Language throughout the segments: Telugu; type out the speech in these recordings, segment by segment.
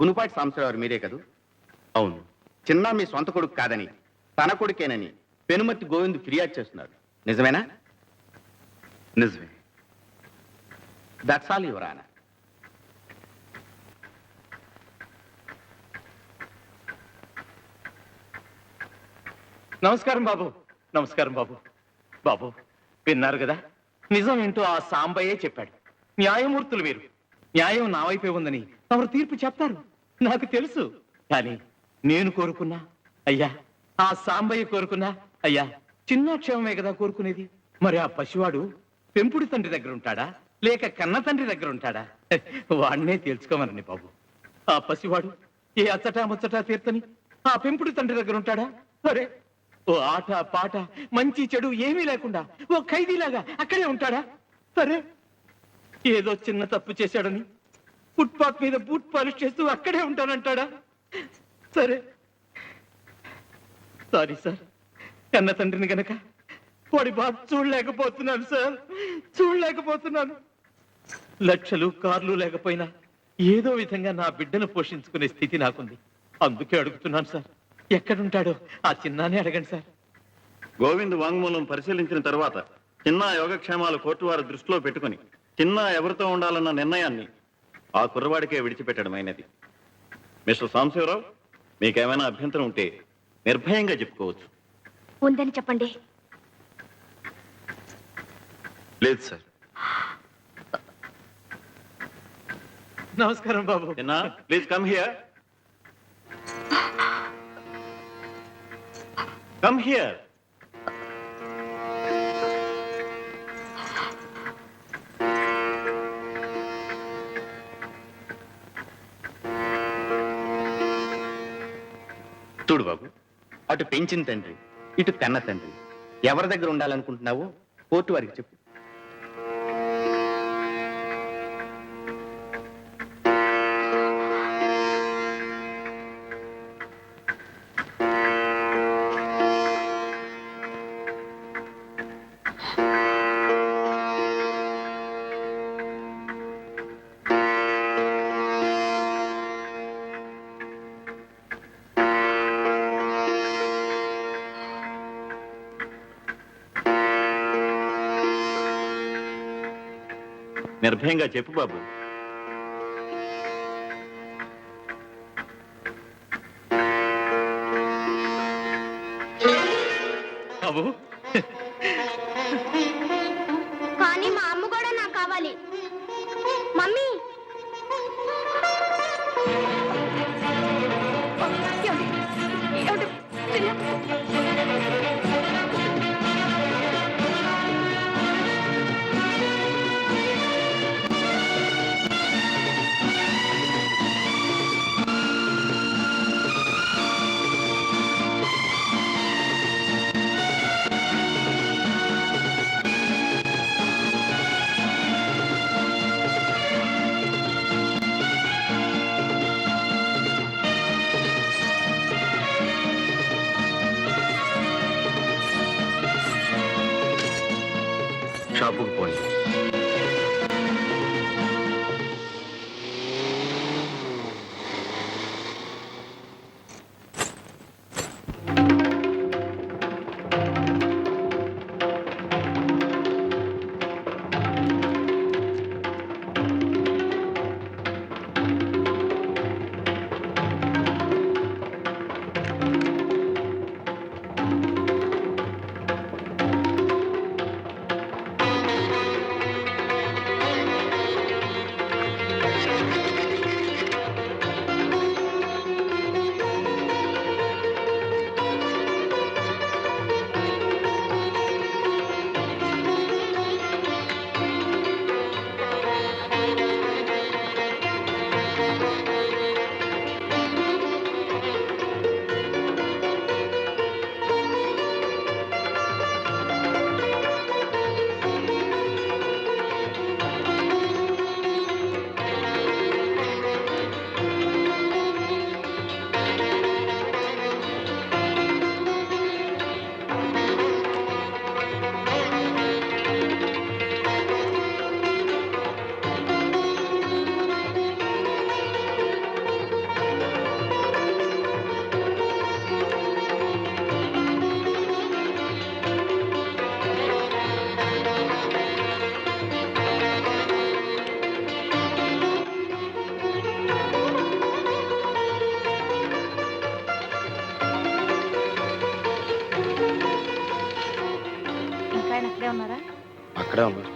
గునుపాటి సాంబశివరావు మీరే కదూ? అవును. చిన్న మీ సొంత కొడుకు కాదని, తన కొడుకేనని పెనుమతి గోవింద్ ఫిర్యాదు చేస్తున్నాడు. నిజమేనా? నిజమే. That's all your honour. నమస్కారం బాబు. నమస్కారం బాబు. బాబు విన్నారు కదా, నిజం ఏంటో ఆ సాంబయ్యే చెప్పాడు. న్యాయమూర్తులు మీరు. న్యాయం నా వైపే ఉందని తమరు తీర్పు చెప్తారు, నాకు తెలుసు. కానీ నేను కోరుకున్నా అయ్యా, ఆ సాంబయ్య కోరుకున్నా అయ్యా, చిన్న క్షేమమే కదా కోరుకునేది. మరి ఆ పసివాడు పెంపుడు తండ్రి దగ్గర ఉంటాడా లేక కన్న తండ్రి దగ్గర ఉంటాడా? వాడినే తెలుసుకోమనండి బాబు. ఆ పసివాడు ఏ అచ్చటా ముచ్చటా తీర్తని ఆ పెంపుడు తండ్రి దగ్గర ఉంటాడా? సరే, ఓ ఆట పాట మంచి చెడు ఏమీ లేకుండా ఓ ఖైదీలాగా అక్కడే ఉంటాడా? సరే, ఏదో చిన్న తప్పు చేశాడని ఫుట్పాత్ మీద బూట్ పాలిష్ చేస్తూ అక్కడే ఉంటానంటాడా? సరే, సారీ సార్, కన్న తండ్రిని గనక వాడి బాధ చూడలేకపోతున్నాను సార్, చూడలేకపోతున్నాను. లక్షలు కార్లు లేకపోయినా ఏదో విధంగా నా బిడ్డను పోషించుకునే స్థితి నాకుంది. అందుకే అడుగుతున్నాను సార్, ఎక్కడుంటాడో ఆ చిన్నానే అడగండి సార్. గోవింద్ వాంగ్మూలం పరిశీలించిన తర్వాత చిన్న యోగక్షేమాలు కోర్టు వారి దృష్టిలో పెట్టుకుని చిన్న ఎవరితో ఉండాలన్న నిర్ణయాన్ని ఆ కుర్రవాడికే విడిచిపెట్టడమైనది. మిస్టర్ సాంబశివరావు, మీకేమైనా అభ్యంతరం ఉంటే నిర్భయంగా చెప్పుకోవచ్చు. ఉందని చెప్పండి. లేదు సార్. నమస్కారం బాబు. చిన్న, please come here. Come here. చూడు బాబు, అటు పెంచిన తండ్రి, ఇటు కన్న తండ్రి, ఎవరి దగ్గర ఉండాలనుకుంటున్నావో కోర్టు వారికి చెప్పు. నిర్భయంగా చెప్పు బాబు. బాబు, కానీ మా అమ్మ కూడా నాకు కావాలి. మమ్మీ, షాపుకు పోయి అక్కడే ఉన్నారు.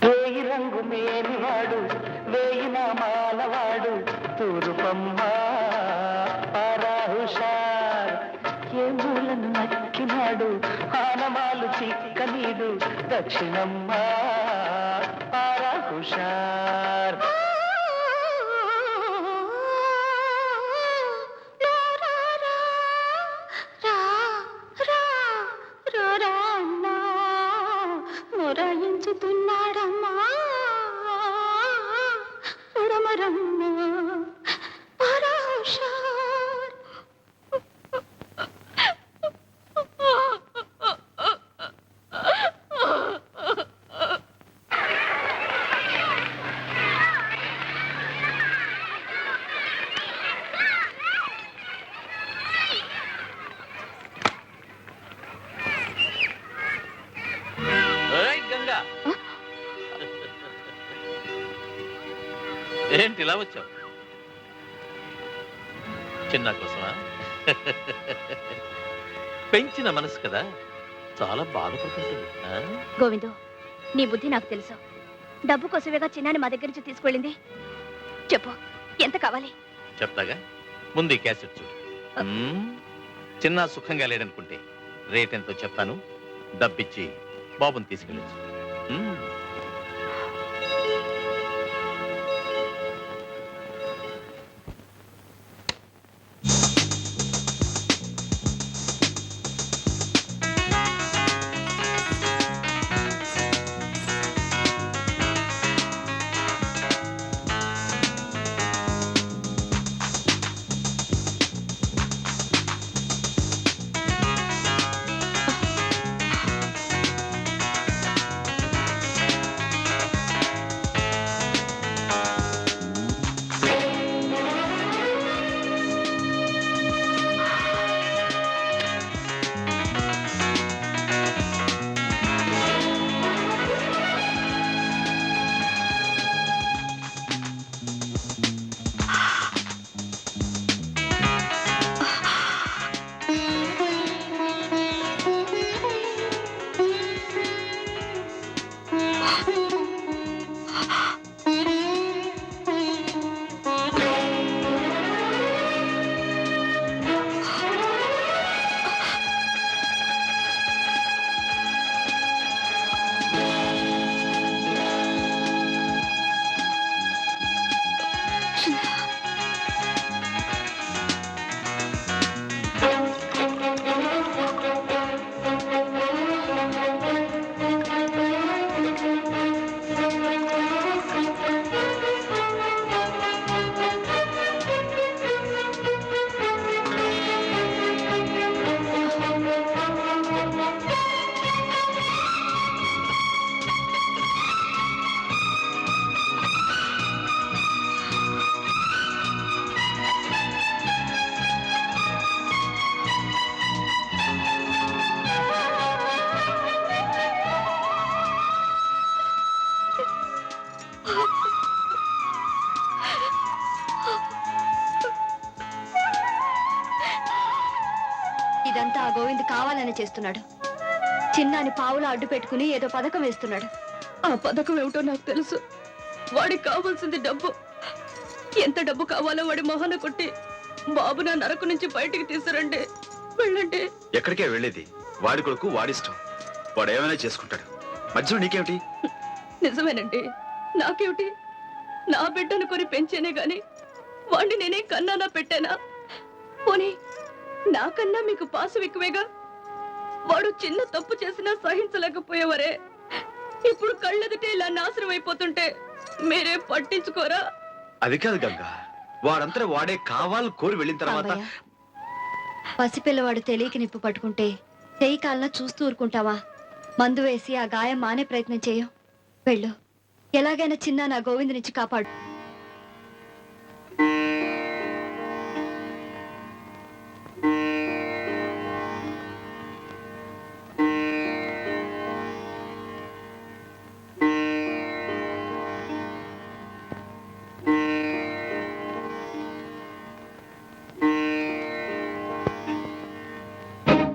వేయి రంగు మేనివాడు వేయి నామాలవాడు తూరుపమ్మ హుషార్ ఏ మూలను నక్కినాడు ఆనమాలు చిక్కనీడు దక్షిణమ్మ హుషార్ మొరాయించుతున్నాడమ్మా ఉడమరమ్మా పరహుషార్. గంగా ఏంటి ఇలా వచ్చావు? చిన్న కోసమా? పెంచిన మనసు కదా, చాలా బాధపడుతుంటుంది. గోవిందు, నీ బుద్ధి నాకు తెలుసు. డబ్బు కోసమేగా చిన్నాని మా దగ్గర నుంచి తీసుకెళ్ళింది. చెప్పు, ఎంత కావాలి? చెప్తాగా, ముందు ఈ క్యాసెట్ చూడు. చిన్న సుఖంగా లేడనుకుంటే రేట్ ఎంతో చెప్తాను, డబ్బిచ్చి బాబుని తీసుకెళ్ళచ్చు. ఇదంతా ఆ గోవింద్ కావాలని చేస్తున్నాడు. చిన్నాని పావులా అడ్డు పెట్టుకుని ఏదో పథకం వేస్తున్నాడు. ఆ పథకం ఏమిటో నాకు తెలుసు. వాడికి కావాల్సింది డబ్బు. ఎంత డబ్బు కావాలో వాడి మొహన కొట్టి బాబు నా నరకు నుంచి బయటికి తీసుకురండి. వెళ్ళండి. ఎక్కడికే వెళ్ళేది? వాడి కొడుకు వాడిష్టం, వాడు ఏమైనా చేసుకుంటాడు. మధ్యలో నీకేమిటి? నిజమేనండి, నాకేమిటి? నా బిడ్డను కొని పెంచేనే గాని వాణ్ణి నేనే కన్నానా పెట్టానా? పోనీ నాకన్నా మీకు పాసు ఎక్కువేగా. వాడు చిన్న తప్పు చేసినా సహించలేకపోయేవారే. ఇప్పుడు కళ్ళెదుటే ఇలా నాశనం అయిపోతుంటే మీరే పట్టించుకోరా? అది కాదు గంగా, వాడంతా వాడే కావాలి కోరి వెళ్ళిన తర్వాత పసిపిల్లవాడు తెలియక నిప్పు పట్టుకుంటే చెయ్యి కాలన చూస్తూ ఊరుకుంటావా? మందు వేసి ఆ గాయం మానే ప్రయత్నం చేయం. వెళ్ళు, ఎలాగైనా చిన్న నా గోవింద్ నుంచి కాపాడు.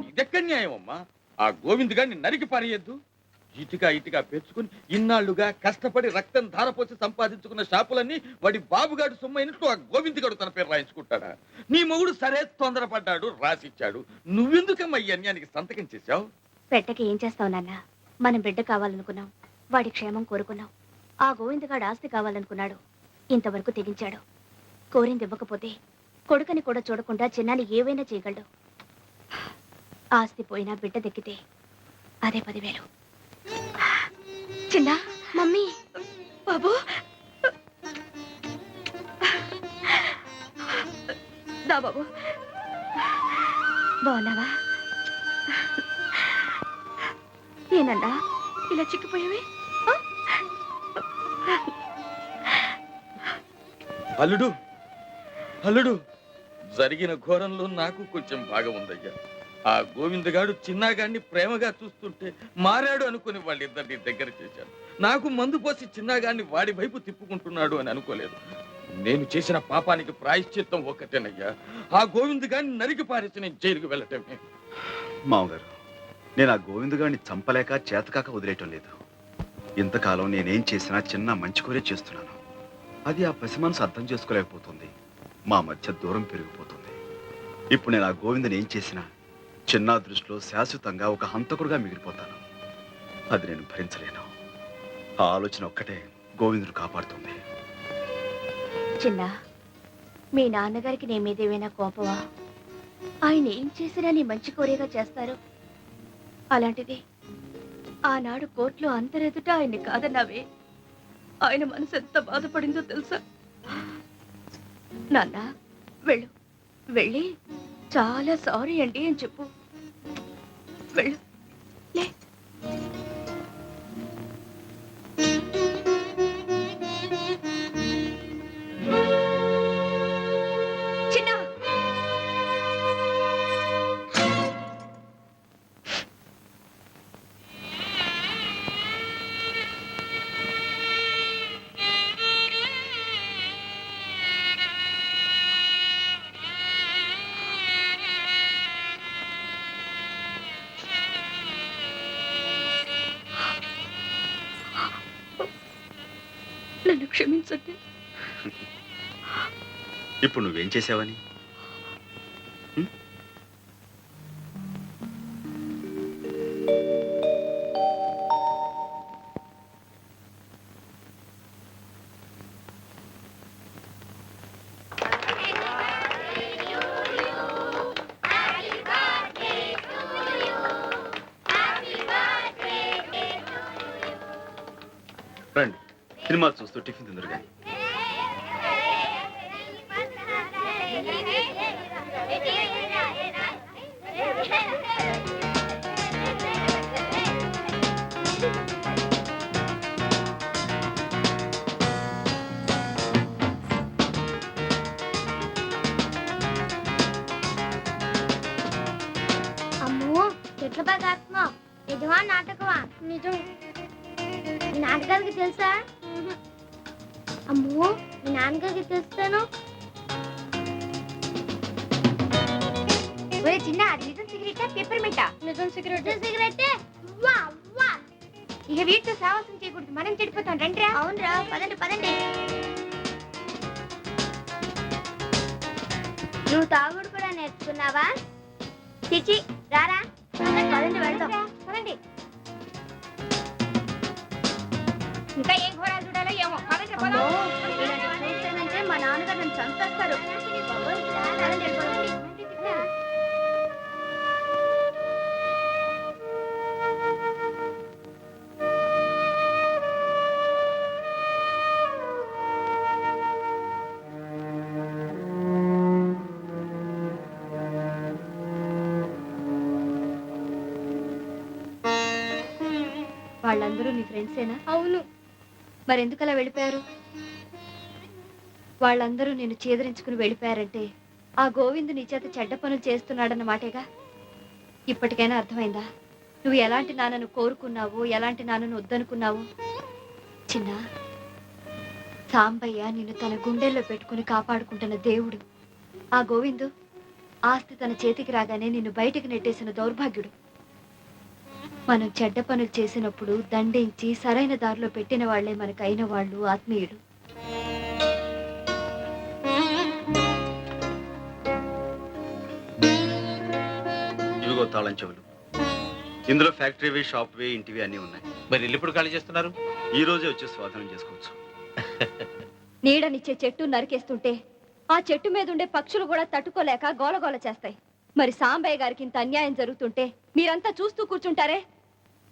ఇదెక్కడ న్యాయం అమ్మా? ఆ గోవింద్ గారిని నరికి పారేయద్దు. ఇటుగా పెంచుకుని ఇన్నాళ్లుగా కష్టపడి రక్తం ధారపోసి సంపాదించుకున్న షాపులన్నీ వాడి బాబుగాడు సొమ్మైనట్టు ఆ గోవింద్ గారు తన పేరు రాయించుకుంటాడా? నీ మొగుడు సరే తొందరపడ్డాడు, రాసిచ్చాడు. నువ్వెందుకమ్మా ఈ అన్యానికి సంతకం చేశావు? పెట్టకి ఏం చేస్తావు నాన్న? మనం బిడ్డ కావాలనుకున్నాం, వాడి క్షేమం కోరుకున్నాం. ఆ గోవిందగాడు ఆస్తి కావాలనుకున్నాడు, ఇంతవరకు తెగించాడు. కోరింది ఇవ్వకపోతే కొడుకని కూడా చూడకుండా చిన్నాన్ని ఏవైనా చేయగలడు. ఆస్తి పోయినా బిడ్డ దక్కితే అదే 10,000. చిన్న మమ్మీ, బాబు, దా బాబు, బాగున్నావా? ఏనన్నా ఇలా చిక్కిపోయావే? అల్లుడు, అల్లుడు, జరిగిన ఘోరంలో నాకు కొంచెం భాగం ఉందయ్యా. ఆ గోవిందగాడు చిన్నాగాడిని ప్రేమగా చూస్తుంటే మారాడు అనుకుని వాళ్ళిద్దరిని దగ్గర చేశాను. నాకు మందు పోసి చిన్నాగాడిని వాడి వైపు తిప్పుకుంటున్నాడు అని అనుకోలేదు. నేను చేసిన పాపానికి ప్రాయశ్చిత్తం ఒక్కటేనయ్యా, ఆ గోవిందగాడిని నరికి పారేసి నేను జైలుకు వెళ్ళటమే. మామగారు, నేను ఆ గోవిందుగాడిని చంపలేక చేతకాక వదిలేయటం లేదు. ఇంతకాలం నేనేం చేసినా చిన్న మంచి కోరే చేస్తున్నాను. అది ఆ పసి మనసు అర్థం చేసుకోలేకపోతుంది. మా మధ్య దూరం పెరిగిపోతుంది. ఇప్పుడు నేను ఆ గోవిందని ఏం చేసినా చిన్న దృష్టిలో శాశ్వతంగా ఒక హంతకుడుగా మిగిలిపోతాను. అది నేను భరించలేను. ఆ ఆలోచన ఒక్కటే గోవిందుడు కాపాడుతుంది. చిన్న, మీ నాన్నగారికి నీ మీద ఏమైనా కోపమా? ఆయన ఏం చేసినా నీ మంచి కోరేగా చేస్తారు. అలాంటిది ఆనాడు కోర్టులో అందరెదుట ఆయన్ని కాదన్నావే. ఆయన మనసు ఎంత బాధపడిందో తెలుసా? నాన్న, వెళ్ళు, వెళ్ళి చాలా సారీ అండి అని చెప్పు. వెళ్ళు, లే. చిన్న, నన్ను క్షమించండి. ఇప్పుడు నువ్వేం చేసావని? రండి, సినిమా చూస్తూ టిఫిన్ తిందురు కానీ. అమ్మో, ఎట్లా బాగా ఆడుతున్నావు? నిజమా నాటకమా? నిజం. మీ నాన్నగారికి తెలుసా? అమ్మో, మీ నాన్నగారికి తెలుస్తాను. చిన్న, అది నిజం సిగరెట్టా పెప్పర్మెంటా? నిజం సిగరెట్. సిగరెట్ ఇక వీటితో సాహసం చేయకూడదు, మనం చెడిపోతాం. రండి. అవునరా, పదండి పదండి. నువ్వు తాగుడు కూడా నేర్చుకున్నావా? చిచి రారా పదండి వెళ్దాం పదండి. ఇంకా ఏం ఘోరాలు చూడాలో ఏమో పదండి అమ్మో, ఇలాంటి చూస్తేనంటే మా నాన్నగారు నన్ను చంపేస్తారు. పదండి, వెళ్ళిపోదాం. వాళ్ళందరూ నీ ఫ్రెండ్సేనా? అవును. మరెందుకు అలా వెళ్ళిపోయారు? వాళ్ళందరూ నిన్ను చేదరించుకుని వెళ్ళిపోయారంటే ఆ గోవిందు నీ చేత చెడ్డ పనులు చేస్తున్నాడన్న మాటేగా. ఇప్పటికైనా అర్థమైందా నువ్వు ఎలాంటి నాన్నను కోరుకున్నావో, ఎలాంటి నాన్నను వద్దనుకున్నావో? చిన్న సాంబయ్య నిన్ను తన గుండెల్లో పెట్టుకుని కాపాడుకుంటున్న దేవుడు. ఆ గోవిందు ఆస్తి తన చేతికి రాగానే నిన్ను బయటికి నెట్టేసిన దౌర్భాగ్యుడు. మనం చెడ్డ పనులు చేసినప్పుడు దండించి సరైన దారిలో పెట్టిన వాళ్లే మనకైన వాళ్ళు ఆత్మీయుడు. ఇవిగో తాళం చెవులు. ఇందులో ఫ్యాక్టరీవి, షాప్వి, ఇంటివి అన్నీ ఉన్నాయి. మరి ఇల్లు ఇప్పుడు ఖాళీ చేస్తున్నారు? ఈ రోజే వచ్చి స్వాధీనం చేసుకోవచ్చు. నీడనిచ్చే చెట్టు నరికేస్తుంటే ఆ చెట్టు మీద ఉండే పక్షులు కూడా తట్టుకోలేక గోలగోల చేస్తాయి. మరి సాంబయ్య గారికి ఇంత అన్యాయం జరుగుతుంటే మీరంతా చూస్తూ కూర్చుంటారే?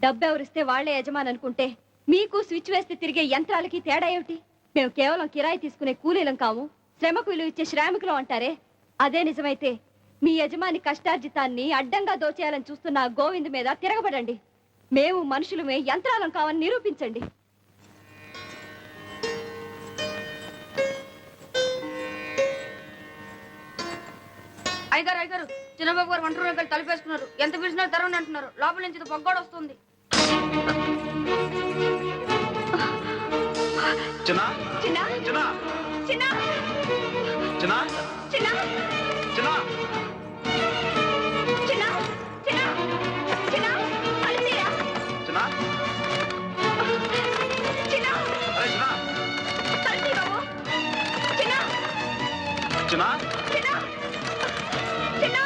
డబ్బెవరిస్తే వాళ్లే యజమాని అనుకుంటే మీకు స్విచ్ వేస్తే తిరిగే యంత్రాలకి తేడా ఏమిటి? మేము కేవలం కిరాయి తీసుకునే కూలీలం కాము, శ్రమకు విలువ ఇచ్చే శ్రామికులం అంటారే? అదే నిజమైతే మీ యజమాని కష్టార్జితాన్ని అడ్డంగా దోచేయాలని చూస్తున్న ఆ గోవింద్ మీద తిరగబడండి. మేము మనుషులమే, యంత్రాలం కావని నిరూపించండి. అయ్యగారు అయ్యగారు, చిన్నబాబు గారు వంట రూమ్ తలుపేసుకున్నారు. ఎంత పిలిచినా తెరవని అంటున్నారు. లోపల నుంచి పొగ్గోడు వస్తుంది. చిన్న చిన్న చిన్న చిన్న చిన్న చిన్న చిన్న చిన్న చిన్న చిన్న అలిసిరా చిన్న చిన్న అరే చిన్న అలిసి బాబు చిన్న చిన్న చిన్న చిన్న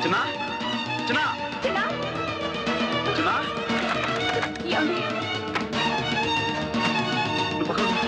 చిన్న చిన్న చిన్న చిన్న ఏమండి? నువ్వు పక్కన ఉండు.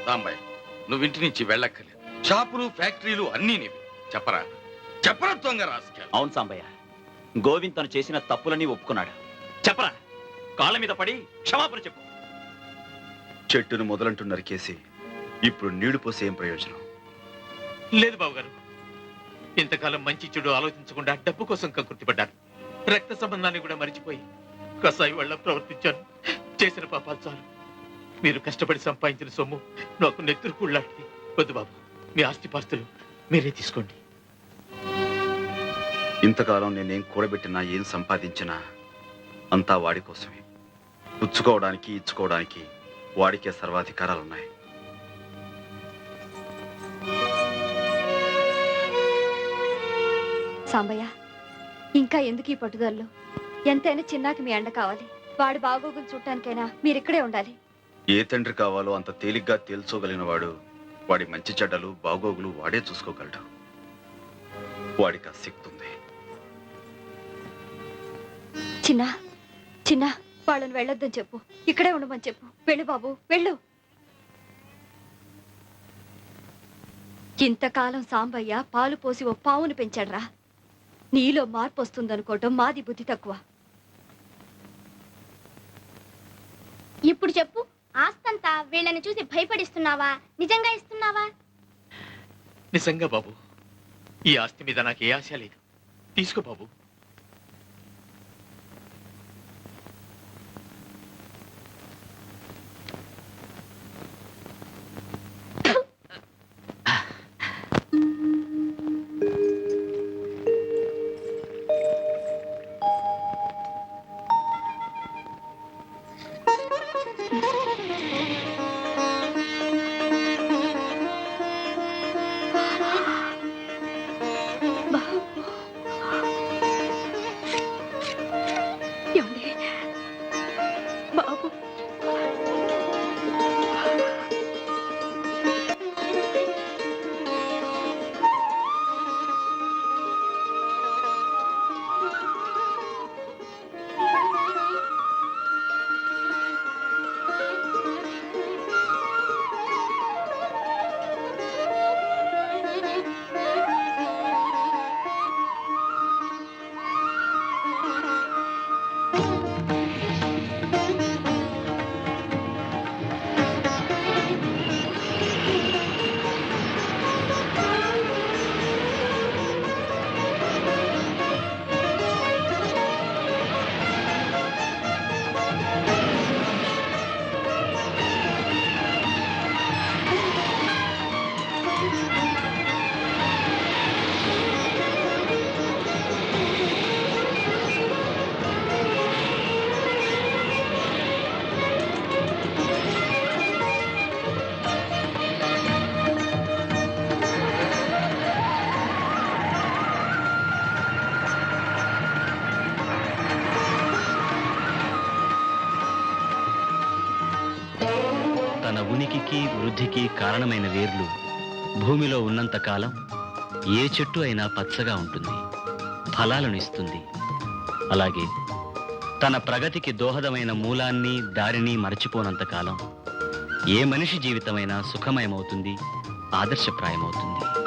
రాంబాయ్, నువ్వు ఇంటి నుంచి వెళ్ళక్కర్లేదు. షాపులు, ఫ్యాక్టరీలు అన్నీ నీవి. చెప్పరా చెప్పరా దొంగ రాస్కెల్. అవును సాంబయ్య, గోవింద్ తను చేసిన తప్పులని ఒప్పుకున్నాడు. చెప్పరా, కాళ్ళ మీద పడి క్షమాపణ చెప్పు. చెట్టును మొదలంటూ నరికేసి ఇప్పుడు నీళ్లు పోసే ఏం ప్రయోజనం? లేదు బావగారు, ఇంతకాలం మంచి చెడు ఆలోచించకుండా డబ్బు కోసం కకృతిపడ్డాను. రక్త సంబంధాన్ని కూడా మరిచిపోయి కసాయి వాళ్ళ ప్రవర్తించాను. చేసిన పాపాలు చాలు. మీరు కష్టపడి సంపాదించిన సొమ్ము నాకు నెత్తురు కూళ్ళాంటిది. వద్దు బాబు, మీ ఆస్తిపాస్తులు మీరే తీసుకోండి. ఇంతకాలం నేనేం కూడబెట్టినా, ఏం సంపాదించినా అంతా వాడి కోసమే. పుచ్చుకోవడానికి, ఇచ్చుకోవడానికి వాడికే సర్వాధికారాలున్నాయి. సాంబయ్య, ఇంకా ఎందుకు ఈ పట్టుదలలో? ఎంతైనా చిన్నాకి మీ అండ కావాలి. వాడి బాగోగులు చూడటానికైనా మీరిక్కడే ఉండాలి. ఏ తండ్రి కావాలో అంత తేలిగ్గా తేల్చోగలిగిన వాడు వాడి మంచి చెడ్డలు, బాగోగులు వాడే చూసుకోగలడు. వాడికి ఆ శక్తి ఉంది. చిన్న చిన్న వాళ్ళని వెళ్ళొద్దని చెప్పు. ఇక్కడే ఉండమని చెప్పు. వెళ్ళు బాబు, వెళ్ళు. ఇంతకాలం సాంబయ్య పాలు పోసి ఓ పావును పెంచాడ్రా. నీలో మార్పు వస్తుందనుకోవటం మాది బుద్ధి తక్కువ. ఇప్పుడు చెప్పు, ఆస్తంతా వీళ్ళని చూసి భయపడిస్తున్నావా, నిజంగా ఇస్తున్నావా? నిజంగా బాబు, ఈ ఆస్తి మీద నాకు ఏ ఆశ లేదు. తీసుకో బాబు. మన ఉనికికి వృద్ధికి కారణమైన వేర్లు భూమిలో ఉన్నంత కాలం ఏ చెట్టు అయినా పచ్చగా ఉంటుంది, ఫలాలను ఇస్తుంది. అలాగే తన ప్రగతికి దోహదమైన మూలాన్ని దారిని మరచిపోనంత కాలం ఏ మనిషి జీవితమైనా సుఖమయమవుతుంది, ఆదర్శప్రాయమవుతుంది.